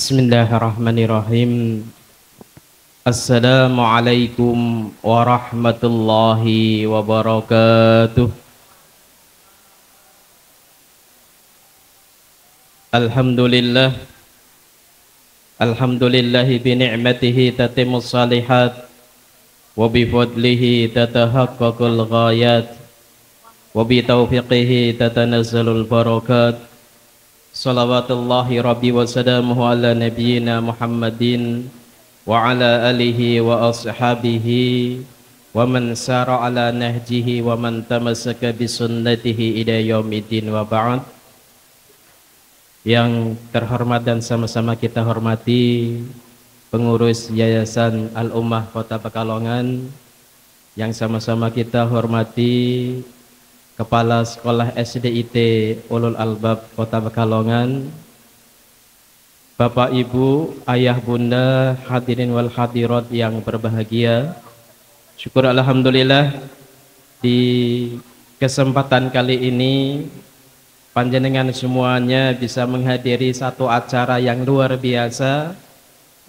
Bismillahirrahmanirrahim. Assalamualaikum warahmatullahi wabarakatuh. Alhamdulillah. Alhamdulillahi bi ni'matihi tatimmus salihat wa bi fadlihi tatahaqqaqul ghayat wa bi taufiqihi tatanazzalul barakat. Salawatullahi rabbi wa salamuhu ala nabiyyina Muhammadin wa ala alihi wa ashabihi wa man sara ala nahjihi wa man tamassaka bi sunnatihi ila yaumiddin wa ba'd. Yang terhormat dan sama-sama kita hormati pengurus Yayasan Al-Ummah Kota Pekalongan, yang sama-sama kita hormati Kepala Sekolah SDIT Ulul Albab Kota Pekalongan, Bapak Ibu, Ayah Bunda, hadirin wal hadirat yang berbahagia. Syukur alhamdulillah di kesempatan kali ini panjenengan semuanya bisa menghadiri satu acara yang luar biasa,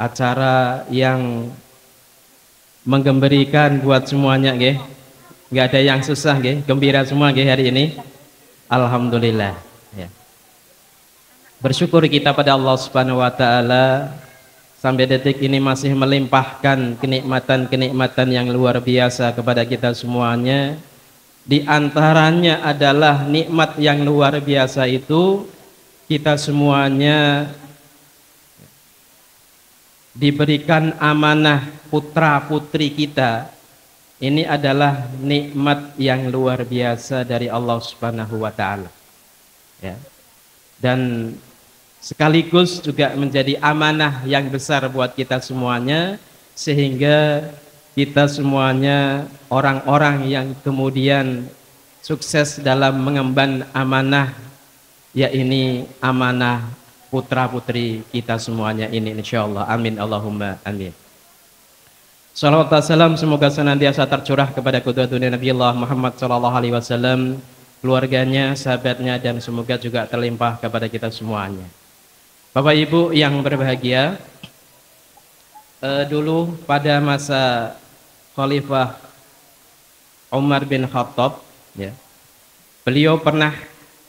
acara yang menggembirakan buat semuanya, nggih. Nggak ada yang susah, nggih. Gembira semua, nggih, hari ini. Alhamdulillah, ya. Bersyukur kita pada Allah Subhanahu wa taala sampai detik ini masih melimpahkan kenikmatan-kenikmatan yang luar biasa kepada kita semuanya. Di antaranya adalah nikmat yang luar biasa itu kita semuanya diberikan amanah putra-putri kita. Ini adalah nikmat yang luar biasa dari Allah Subhanahu wa taala. Ya. Dan sekaligus juga menjadi amanah yang besar buat kita semuanya, sehingga kita semuanya orang-orang yang kemudian sukses dalam mengemban amanah, ya ini amanah putra-putri kita semuanya ini, insyaallah. Amin Allahumma amin. Salawat dan salam semoga senantiasa tercurah kepada qudwatun Nabi Allah Muhammad sallallahu alaihi wasallam, keluarganya, sahabatnya, dan semoga juga terlimpah kepada kita semuanya. Bapak Ibu yang berbahagia, dulu pada masa Khalifah Umar bin Khattab, ya, beliau pernah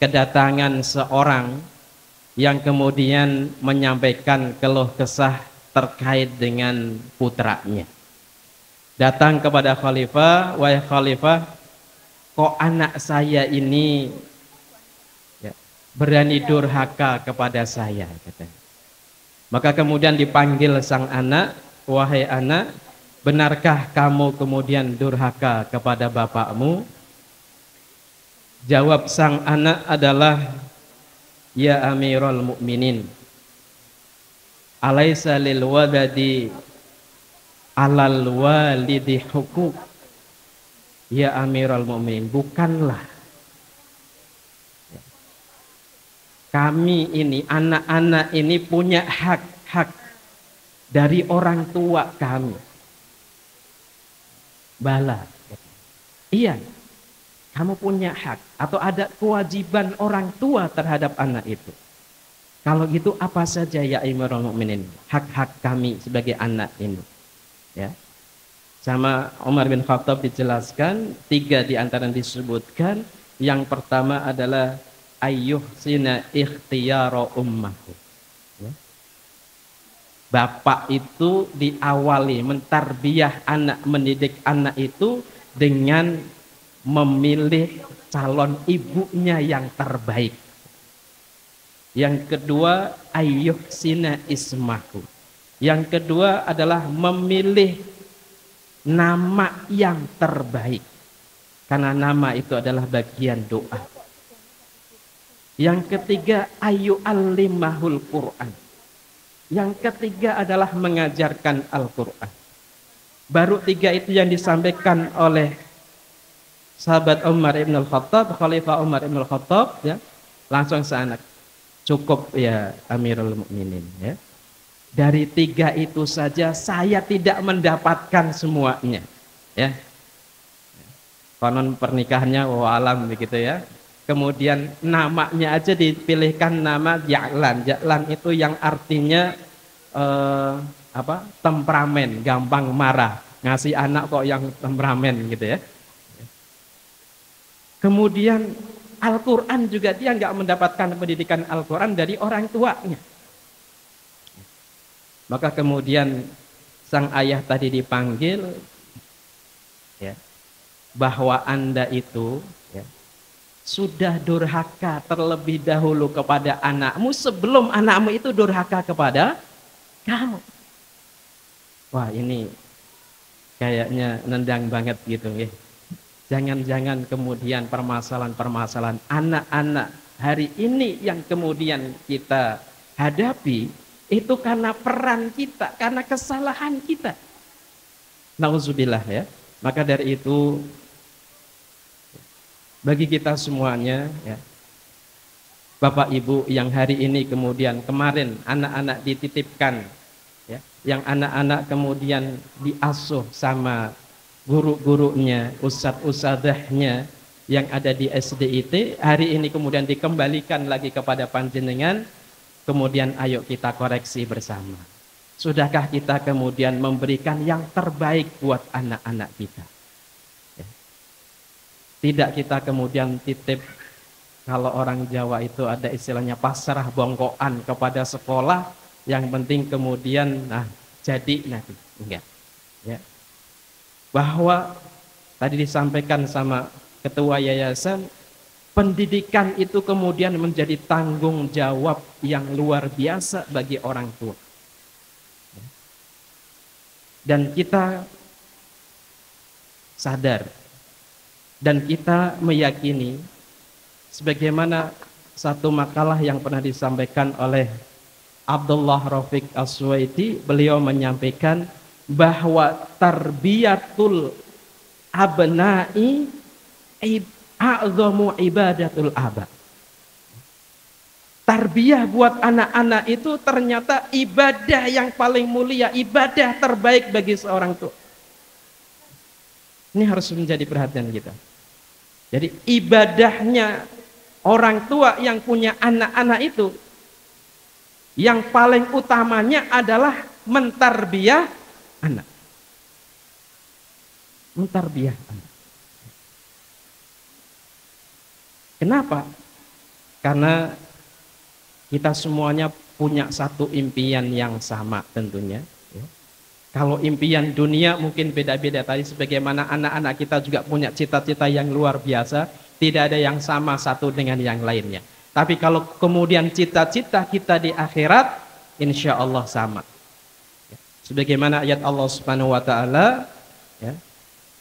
kedatangan seorang yang kemudian menyampaikan keluh kesah terkait dengan putranya. Datang kepada khalifah, wahai khalifah, kok anak saya ini, ya, berani durhaka kepada saya, katanya. Maka kemudian dipanggil sang anak, wahai anak, benarkah kamu kemudian durhaka kepada bapakmu? Jawab sang anak adalah, ya Amirul Mukminin, alaisa lil waladi alal walidi hukuk. Ya Amirul Mukminin, bukanlah kami ini, anak-anak ini punya hak-hak dari orang tua kami? Bala, iya, kamu punya hak atau ada kewajiban orang tua terhadap anak itu. Kalau gitu apa saja ya Amirul Mukminin hak-hak kami sebagai anak ini? Ya, sama Umar bin Khattab dijelaskan, 3 di antara yang disebutkan. Yang pertama adalah ayyuhsina ikhtiyara ummahu. Ya. Bapak itu diawali mentarbiyah anak, mendidik anak itu dengan memilih calon ibunya yang terbaik. Yang kedua ayyuhsina ismahu. Yang kedua adalah memilih nama yang terbaik, karena nama itu adalah bagian doa. Yang ketiga ayu alimahul Quran. Yang ketiga adalah mengajarkan Al-Quran. Baru 3 itu yang disampaikan oleh sahabat Umar ibn al-Khattab, Khalifah Umar ibn al-Khattab, ya, langsung seanak, cukup ya Amirul Mukminin, ya. Dari 3 itu saja saya tidak mendapatkan semuanya, ya. Konon pernikahannya walam begitu, ya. Kemudian namanya aja dipilihkan nama Ja'lan. Ja'lan itu yang artinya temperamen, gampang marah. Ngasih anak kok yang temperamen gitu ya. Kemudian Al-Quran juga dia nggak mendapatkan pendidikan Al-Quran dari orang tuanya. Maka kemudian sang ayah tadi dipanggil, ya, bahwa Anda itu ya, sudah durhaka terlebih dahulu kepada anakmu sebelum anakmu itu durhaka kepada kamu. Wah, ini kayaknya nendang banget gitu ya. Jangan-jangan kemudian permasalahan-permasalahan anak-anak hari ini yang kemudian kita hadapi itu karena peran kita, karena kesalahan kita. Nauzubillah ya. Maka dari itu bagi kita semuanya ya, Bapak Ibu yang hari ini kemudian kemarin anak-anak dititipkan ya, yang anak-anak kemudian diasuh sama guru-gurunya, ustadz-ustadzahnya yang ada di SDIT, hari ini kemudian dikembalikan lagi kepada panjenengan, kemudian ayo kita koreksi bersama. Sudahkah kita kemudian memberikan yang terbaik buat anak-anak kita? Ya. Tidak kita kemudian titip, kalau orang Jawa itu ada istilahnya pasrah bongkoan kepada sekolah, yang penting kemudian jadi nanti. Enggak. Ya. Bahwa tadi disampaikan sama ketua yayasan, pendidikan itu kemudian menjadi tanggung jawab yang luar biasa bagi orang tua. Dan kita sadar dan kita meyakini sebagaimana satu makalah yang pernah disampaikan oleh Abdullah Rafiq As-Suwaidi, beliau menyampaikan bahwa tarbiyatul abna'i a'zamu ibadatul aba. Tarbiyah buat anak-anak itu ternyata ibadah yang paling mulia, ibadah terbaik bagi seorang tua. Ini harus menjadi perhatian kita. Jadi ibadahnya orang tua yang punya anak-anak itu, yang paling utamanya adalah mentarbiyah anak. Mentarbiyah anak. Kenapa? Karena kita semuanya punya satu impian yang sama tentunya. Kalau impian dunia mungkin beda-beda tadi, sebagaimana anak-anak kita juga punya cita-cita yang luar biasa, tidak ada yang sama satu dengan yang lainnya. Tapi kalau kemudian cita-cita kita di akhirat, insya Allah sama. Sebagaimana ayat Allah Subhanahu wa taala, ya.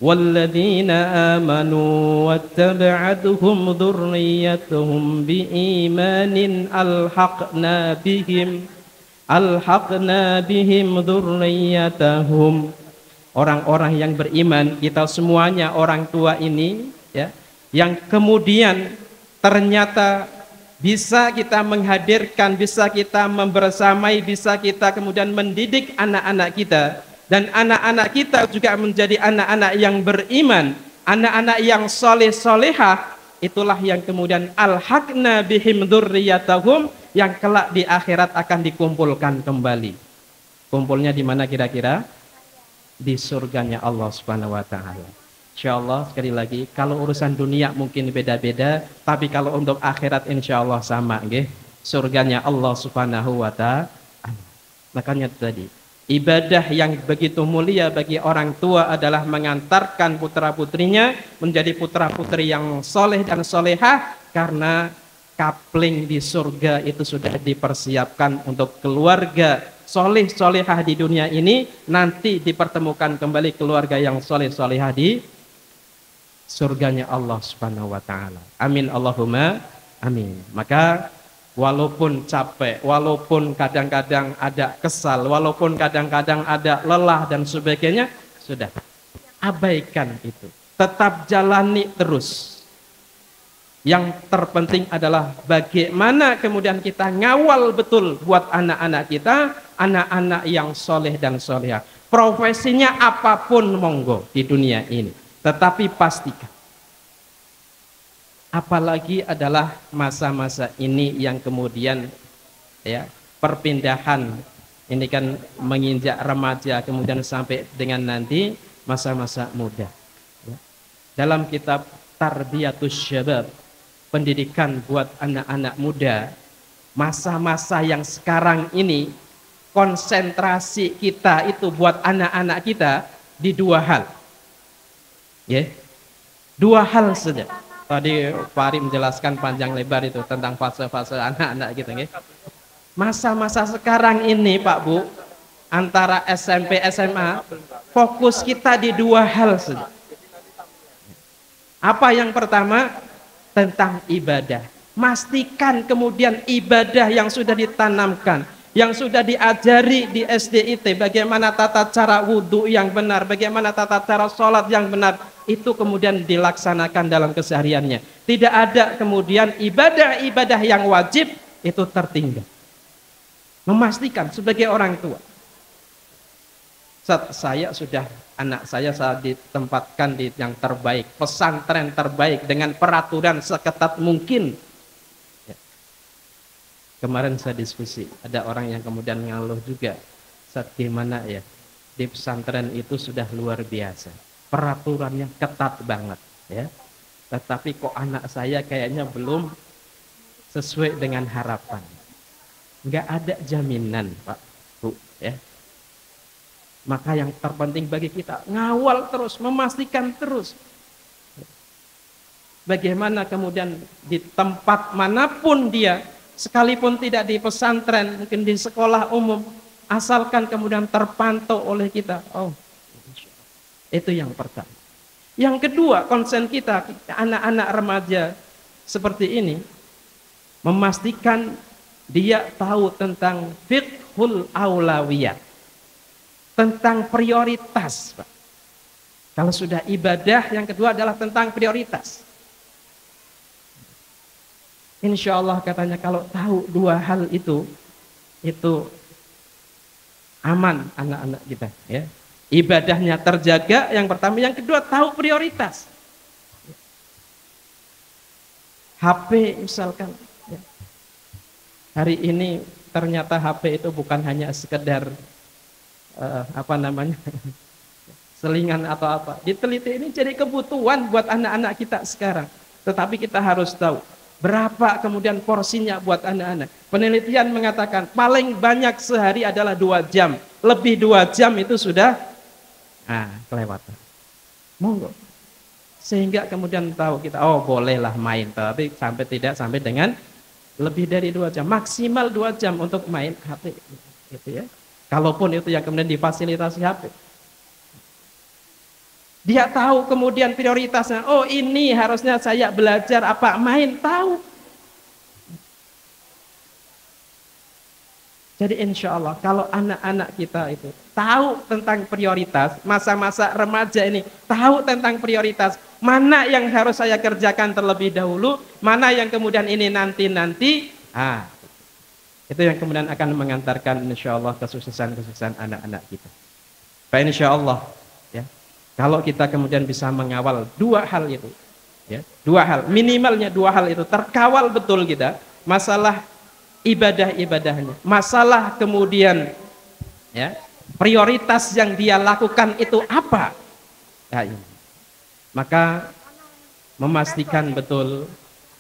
Walladzina amanu wattaba'atuhum dzurriyyatuhum biimanin alhaqna bihim dzurriyyatahum. Orang-orang yang beriman, kita semuanya orang tua ini ya, yang kemudian ternyata bisa kita menghadirkan, bisa kita membersamai, bisa kita kemudian mendidik anak-anak kita. Dan anak-anak kita juga menjadi anak-anak yang beriman, anak-anak yang soleh-solehah. Itulah yang kemudian alhaqna bihim dzurriyyatahum, yang kelak di akhirat akan dikumpulkan kembali. Kumpulnya di mana kira-kira? Di surganya Allah Subhanahu wa taala. Insyaallah sekali lagi, kalau urusan dunia mungkin beda-beda, tapi kalau untuk akhirat insyaallah sama nggih. Surganya Allah Subhanahu wa taala. Makanya tadi, ibadah yang begitu mulia bagi orang tua adalah mengantarkan putra-putrinya menjadi putra-putri yang soleh dan solehah, karena kapling di surga itu sudah dipersiapkan untuk keluarga soleh solehah di dunia ini, nanti dipertemukan kembali keluarga yang soleh solehah di surganya Allah Subhanahu wa taala. Amin Allahumma amin. Maka walaupun capek, walaupun kadang-kadang ada kesal, walaupun kadang-kadang ada lelah dan sebagainya, sudah abaikan itu. Tetap jalani terus. Yang terpenting adalah bagaimana kemudian kita ngawal betul buat anak-anak kita, anak-anak yang soleh dan solehah. Profesinya apapun monggo di dunia ini, tetapi pastikan. Apalagi adalah masa-masa ini yang kemudian ya, perpindahan Ini kan menginjak remaja kemudian sampai dengan nanti masa-masa muda. Ya. Dalam kitab Tarbiyatus Syabab, pendidikan buat anak-anak muda, masa-masa yang sekarang ini konsentrasi kita itu buat anak-anak kita di dua hal. Ya. Dua hal saja. Tadi Pak Ari menjelaskan panjang lebar itu tentang fase-fase anak-anak gitu ya. Masa-masa sekarang ini Pak Bu, antara SMP SMA, fokus kita di dua hal saja. Apa yang pertama? Tentang ibadah. Pastikan kemudian ibadah yang sudah ditanamkan, yang sudah diajari di SDIT, bagaimana tata cara wudhu yang benar, bagaimana tata cara sholat yang benar, itu kemudian dilaksanakan dalam kesehariannya. Tidak ada kemudian ibadah-ibadah yang wajib itu tertinggal. Memastikan sebagai orang tua. Saya sudah, anak saya ditempatkan di yang terbaik, pesantren terbaik dengan peraturan seketat mungkin. Ya. Kemarin saya diskusi, ada orang yang kemudian ngeluh juga, gimana ya, di pesantren itu sudah luar biasa, peraturannya ketat banget, ya. Tetapi kok anak saya kayaknya belum sesuai dengan harapan. Nggak ada jaminan, Pak, Bu, ya. Maka yang terpenting bagi kita ngawal terus, memastikan terus. Bagaimana kemudian di tempat manapun dia, sekalipun tidak di pesantren, mungkin di sekolah umum, asalkan kemudian terpantau oleh kita. Oh, itu yang pertama. Yang kedua, konsen kita anak-anak remaja seperti ini, memastikan dia tahu tentang fiqhul aulawiyat, tentang prioritas, Pak. Kalau sudah ibadah, yang kedua adalah tentang prioritas. Insya Allah katanya kalau tahu dua hal itu aman anak-anak kita, ya. Ibadahnya terjaga, yang pertama, yang kedua tahu prioritas. HP misalkan, ya. Hari ini ternyata HP itu bukan hanya sekedar selingan atau apa. Diteliti, ini jadi kebutuhan buat anak-anak kita sekarang. Tetapi kita harus tahu berapa kemudian porsinya buat anak-anak. Penelitian mengatakan paling banyak sehari adalah 2 jam. Lebih 2 jam itu sudah kelewatan. Monggo. Sehingga kemudian tahu kita, oh bolehlah main, tapi tidak sampai dengan lebih dari 2 jam. Maksimal 2 jam untuk main HP. Gitu ya. Kalaupun itu yang kemudian difasilitasi HP. Dia tahu kemudian prioritasnya. Oh, ini harusnya saya belajar apa, main, tahu. Jadi insya Allah kalau anak-anak kita itu tahu tentang prioritas, masa-masa remaja ini tahu tentang prioritas, mana yang harus saya kerjakan terlebih dahulu, mana yang kemudian ini nanti-nanti, itu yang kemudian akan mengantarkan insya Allah kesuksesan anak-anak kita. Baik, insya Allah, ya. Kalau kita kemudian bisa mengawal 2 hal itu, ya, 2 hal, minimalnya 2 hal itu terkawal betul kita, masalah ibadah-ibadahnya, masalah kemudian, ya, prioritas yang dia lakukan itu apa, ya, ini. Maka memastikan betul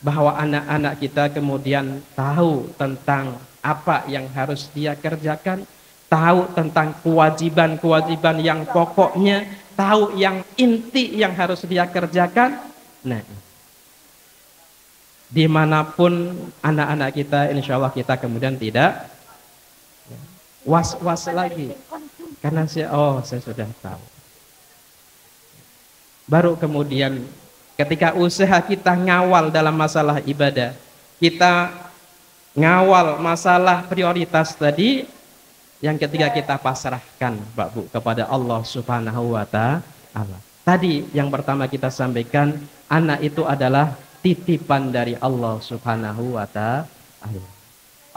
bahwa anak-anak kita kemudian tahu tentang apa yang harus dia kerjakan, tahu tentang kewajiban-kewajiban yang pokoknya, tahu yang inti yang harus dia kerjakan. Nah, dimanapun anak-anak kita, insya Allah kita kemudian tidak was-was lagi, karena saya sudah tahu. Baru kemudian ketika usaha kita ngawal dalam masalah ibadah, kita ngawal masalah prioritas tadi, yang ketiga kita pasrahkan, Pak Bu, kepada Allah Subhanahu wa Ta'ala. Tadi yang pertama kita sampaikan, anak itu adalah titipan dari Allah Subhanahu wa Ta'ala.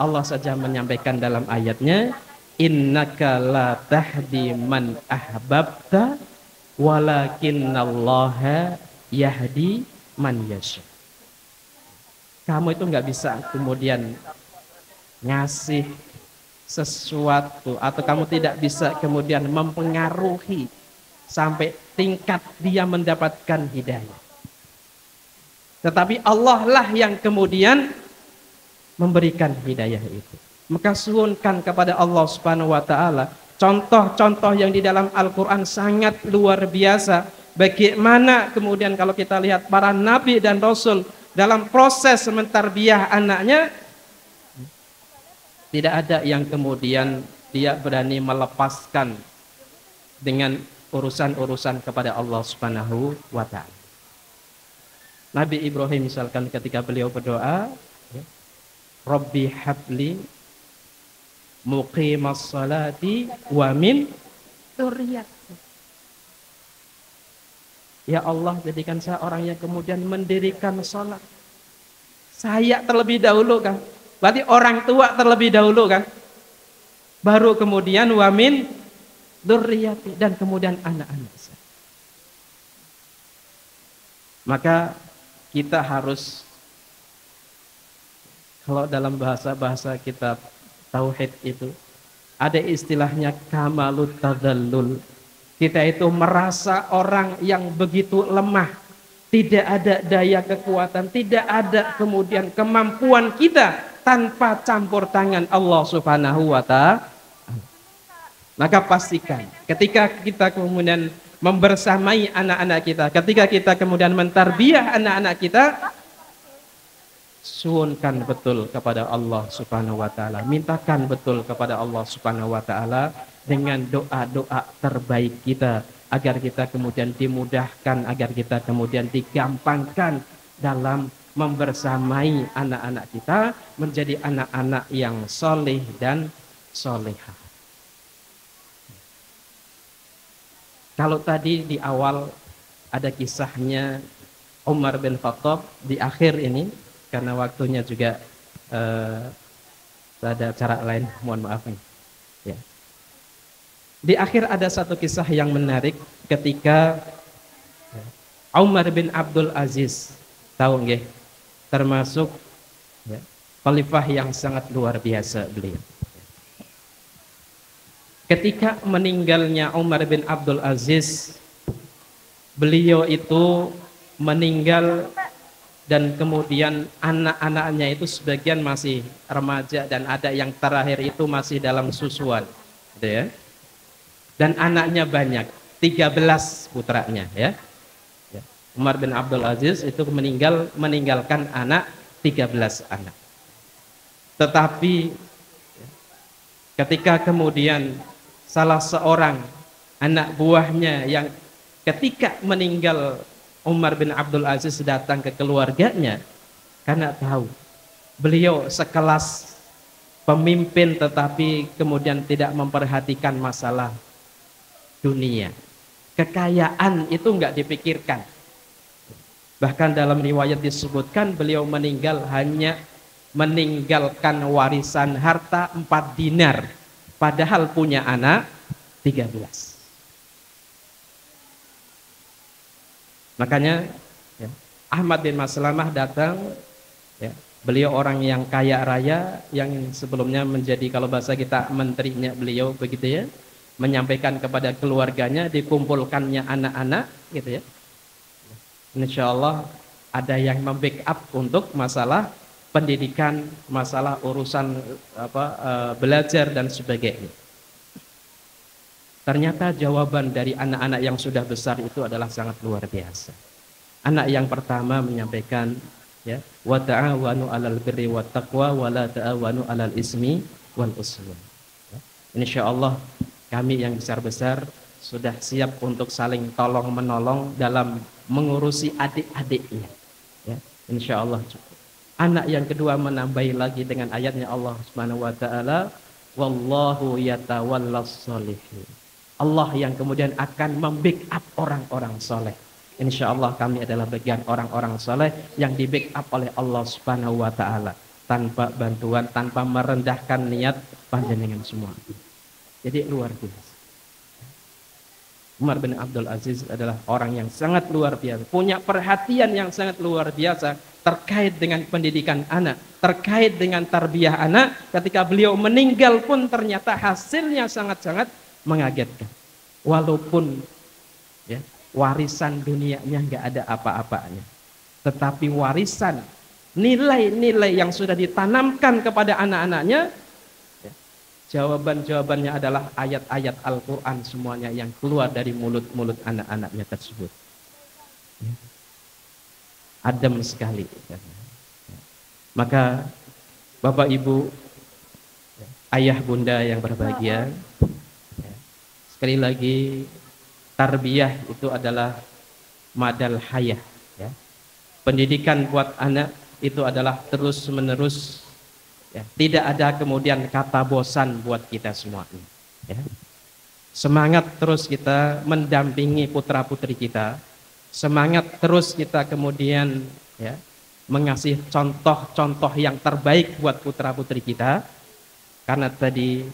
Allah saja menyampaikan dalam ayatnya, innaka la tahdi man ahbabta walakinnallaha yahdi man yasha. Kamu itu nggak bisa kemudian ngasih sesuatu atau kamu tidak bisa kemudian mempengaruhi sampai tingkat dia mendapatkan hidayah. Tetapi Allah lah yang kemudian memberikan hidayah itu. Maka suhunkan kepada Allah Subhanahu wa taala. Contoh-contoh yang di dalam Al-Qur'an sangat luar biasa. Bagaimana kemudian kalau kita lihat para nabi dan rasul dalam proses mentarbiah anaknya, tidak ada yang kemudian dia berani melepaskan dengan urusan-urusan kepada Allah Subhanahu wa taala. Nabi Ibrahim misalkan ketika beliau berdoa, Rabbi habli muqimas salati wa min dzurriyyati. Ya Allah, jadikan saya orang yang kemudian mendirikan salat. Saya terlebih dahulu kan. Berarti orang tua terlebih dahulu kan. Baru kemudian wa min dzurriyyati, dan kemudian anak-anak saya. Maka kita harus, kalau dalam bahasa kitab tauhid itu ada istilahnya kamalut tadallul. Kita itu merasa orang yang begitu lemah, tidak ada daya kekuatan, tidak ada kemudian kemampuan kita tanpa campur tangan Allah Subhanahu wa taala. Maka pastikan ketika kita kemudian membersamai anak-anak kita, ketika kita kemudian mentarbiyah anak-anak kita, suhunkan betul kepada Allah Subhanahu wa taala, mintakan betul kepada Allah Subhanahu wa taala dengan doa-doa terbaik kita, agar kita kemudian dimudahkan, agar kita kemudian digampangkan dalam membersamai anak-anak kita menjadi anak-anak yang soleh dan solehah. Kalau tadi di awal ada kisahnya Umar bin Khattab, di akhir ini karena waktunya juga ada cara lain, mohon maaf nih. Ya. Di akhir ada satu kisah yang menarik ketika Umar bin Abdul Aziz, tahu nggih, termasuk ya, khalifah yang sangat luar biasa beliau. Ketika meninggalnya Umar bin Abdul Aziz, beliau itu meninggal dan kemudian anak-anaknya itu sebagian masih remaja dan ada yang terakhir itu masih dalam susuan, gitu ya. Dan anaknya banyak, 13 putranya ya. Umar bin Abdul Aziz itu meninggalkan anak 13 anak. Tetapi ketika kemudian salah seorang anak buahnya yang ketika meninggal Umar bin Abdul Aziz datang ke keluarganya, karena tahu beliau sekelas pemimpin tetapi kemudian tidak memperhatikan masalah dunia. Kekayaan itu enggak dipikirkan. Bahkan dalam riwayat disebutkan beliau meninggal hanya meninggalkan warisan harta 4 dinar, padahal punya anak 13. Makanya ya, Ahmad bin Maslamah datang, ya, beliau orang yang kaya raya, yang sebelumnya menjadi kalau bahasa kita menterinya beliau begitu ya, menyampaikan kepada keluarganya, dikumpulkannya anak-anak gitu ya. Insya Allah ada yang membackup untuk masalah pendidikan, masalah urusan belajar dan sebagainya. Ternyata jawaban dari anak-anak yang sudah besar itu adalah sangat luar biasa. Anak yang pertama menyampaikan, ya, wa ta'awanu 'alal birri wat taqwa wa la ta'awanu 'alal ismi wal uswan. Ya. Insyaallah kami yang besar-besar sudah siap untuk saling tolong menolong dalam mengurusi adik-adiknya. Ya, insyaallah cukup. Anak yang kedua menambahi lagi dengan ayatnya Allah Subhanahu wa taala, wallahu yatawallas sholihin. Allah yang kemudian akan membackup orang-orang soleh. Insya Allah kami adalah bagian orang-orang soleh yang di-backup oleh Allah Subhanahu wa taala, tanpa bantuan, tanpa merendahkan niat panjenengan semua. Jadi luar biasa. Umar bin Abdul Aziz adalah orang yang sangat luar biasa, punya perhatian yang sangat luar biasa terkait dengan pendidikan anak, terkait dengan tarbiyah anak. Ketika beliau meninggal pun ternyata hasilnya sangat-sangat mengagetkan. Walaupun ya, warisan dunianya nggak ada apa-apanya, tetapi warisan nilai-nilai yang sudah ditanamkan kepada anak-anaknya, jawaban-jawabannya adalah ayat-ayat Al-Quran semuanya yang keluar dari mulut-mulut anak-anaknya tersebut. Adem sekali. Maka Bapak Ibu, ayah bunda yang berbahagia, sekali lagi tarbiyah itu adalah madal hayah. Pendidikan buat anak itu adalah terus menerus. Tidak ada kemudian kata bosan buat kita semua. Semangat terus kita mendampingi putra putri kita, semangat terus kita kemudian mengasih contoh-contoh yang terbaik buat putra putri kita, karena tadi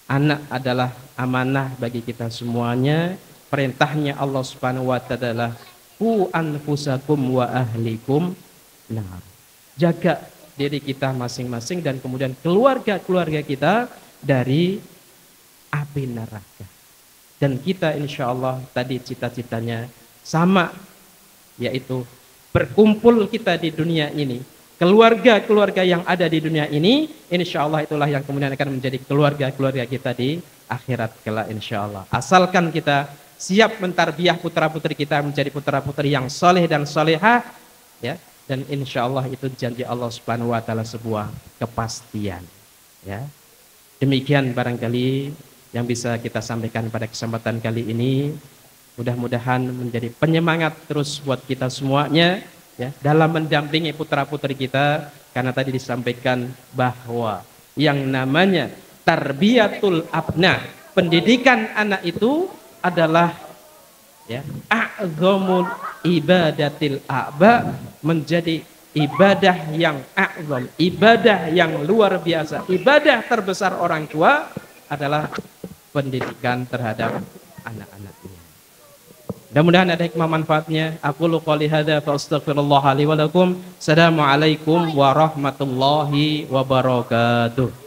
anak adalah amanah bagi kita semuanya. Perintahnya Allah Subhanahu wa taala, qu anfusakum wa ahlikum nar. Jaga diri kita masing-masing dan kemudian keluarga-keluarga kita dari api neraka. Dan kita insya Allah tadi cita-citanya sama, yaitu berkumpul kita di dunia ini, keluarga-keluarga yang ada di dunia ini, insya Allah itulah yang kemudian akan menjadi keluarga-keluarga kita di akhirat kelak insya Allah. Asalkan kita siap mentarbiyah putra-putri kita menjadi putra-putri yang soleh dan solehah, ya. Dan insya Allah itu janji Allah Subhanahu wa taala sebuah kepastian. Ya. Demikian barangkali yang bisa kita sampaikan pada kesempatan kali ini. Mudah-mudahan menjadi penyemangat terus buat kita semuanya, ya, dalam mendampingi putra-putri kita, karena tadi disampaikan bahwa yang namanya tarbiyatul abna, pendidikan anak itu adalah a'zamul ibadatil a'ba, menjadi ibadah yang a'zam, ibadah yang luar biasa. Ibadah terbesar orang tua adalah pendidikan terhadap anak-anaknya. Mudah-mudahan ada hikmah manfaatnya. Aqulu qouli hadza fa astaghfirullah li wa lakum. Assalamualaikum warahmatullahi wabarakatuh.